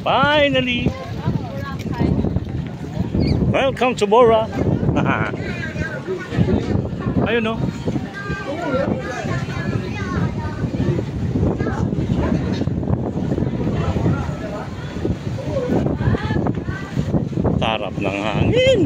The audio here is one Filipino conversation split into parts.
Finally! Welcome to Bora! Ayun no? Sarap ng hangin!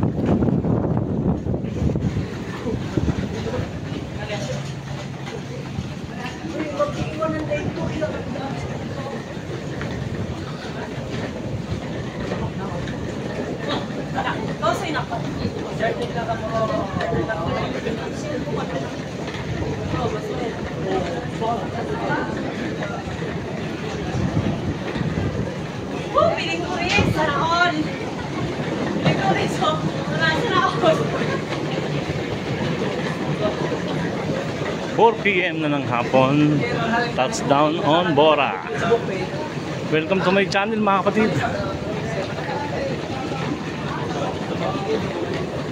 Piling ko rin, sana all. Piling ko rin, so, sana all. 4 PM na ng hapon, touchdown on Bora. Welcome to my channel mga kapatid.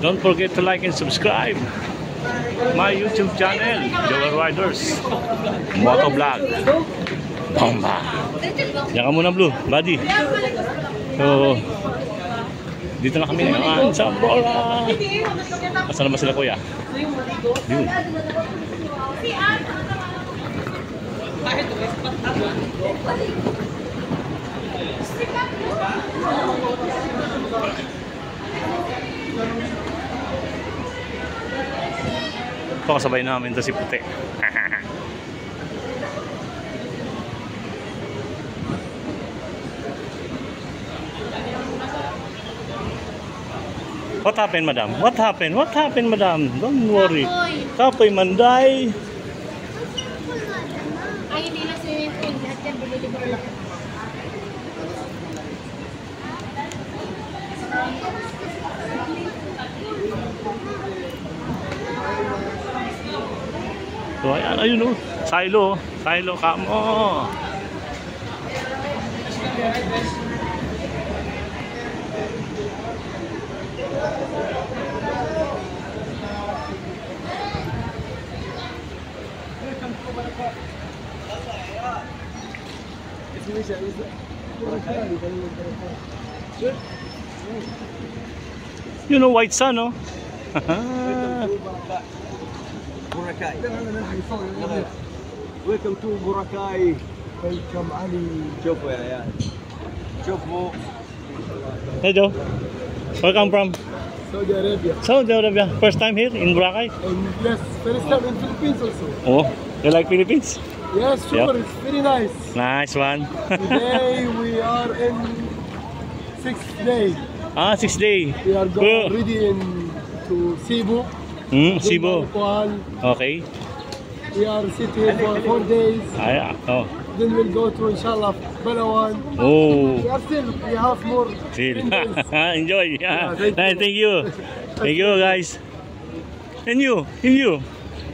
Don't forget to like and subscribe my YouTube channel, Joel Riders Motovlog. Bomba. Diyan ka muna, Blue, buddy. So, dito na kami ngayon sa Bora. Asan naman sila, kuya? Yun. Ito kasabay namin ito si Puti. What happened, madam? What happened? What happened, madam? Don't worry. Kapoy manday. Ay, hindi na swimming pool. Lahat yan, bililibor lang. So, ayan, ayun o. Silo. Silo, kamo. You know White Sun, no? Boracay. Welcome to Boracay. Welcome Ali. شوفوا يا عيال. شوفوا. Hey Joe. Where come from? Saudi Arabia. Saudi Arabia. First time here in Boracay? Yes, first time in Philippines also. Oh, you like Philippines? Yes, sure. Yep. It's very nice. Nice one. Today we are in 6th day. 6 day. We are going already in to Cebu. Cebu. Butuan. Okay. We are sitting here for 4 days. Oh. Then we'll go to Inshallah Palawan. Oh. We have more. Chill. 10 days. Enjoy. Yeah, Nice, thank you. Thank you, guys. And you.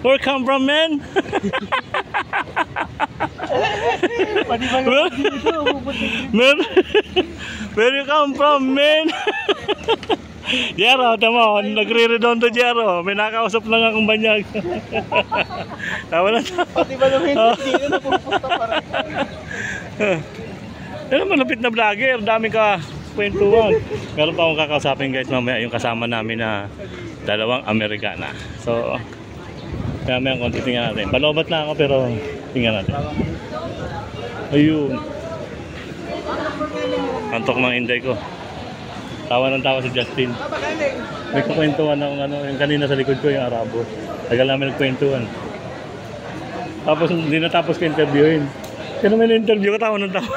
Where come from, man? Where you come from, man? Jero, tama, nagre-redondo Jero. May nakausap lang akong banyag. Tawa na tawa. Pati ba naman hindi na napupunta pa rin? Pero malapit na vlogger, dami ka kwentuhan. Meron pa akong kakausapin guys mamaya, yung kasama namin na dalawang Amerikana. So, mamaya konti tingnan natin. Palobat na ako pero tingnan natin. Ayun. Antok ng inday ko. Tawa ng tawa si Justin. May kukwentuhan akong yung kanina sa likod ko yung Arabo. Tagal namin nagkwentuhan. Tapos hindi natapos ko interviewin. Kaya naman na-interview ko, tawa ng tawa.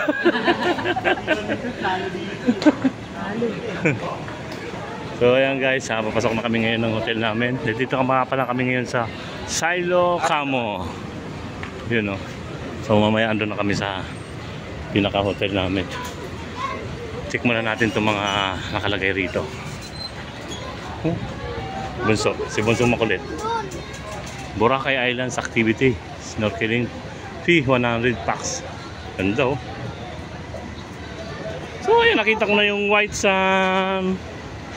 So ayan guys, papasok na kami ngayon ng hotel namin. Dito pala kami ngayon sa Silo Camo. Yun o. So mamaya andun na kami sa pinaka-hotel namin. Check muna natin itong mga nakalagay rito. Bunso, si Bunso makulit. Boracay Islands Activity, Snorkeling, fee 100 packs. Ganda oh. So ayan, nakita ko na yung White Sand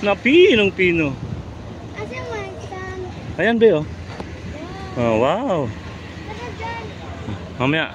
na pinong-pino. Asan White Sand? Ayan ba oh. Oh wow. Mamaya,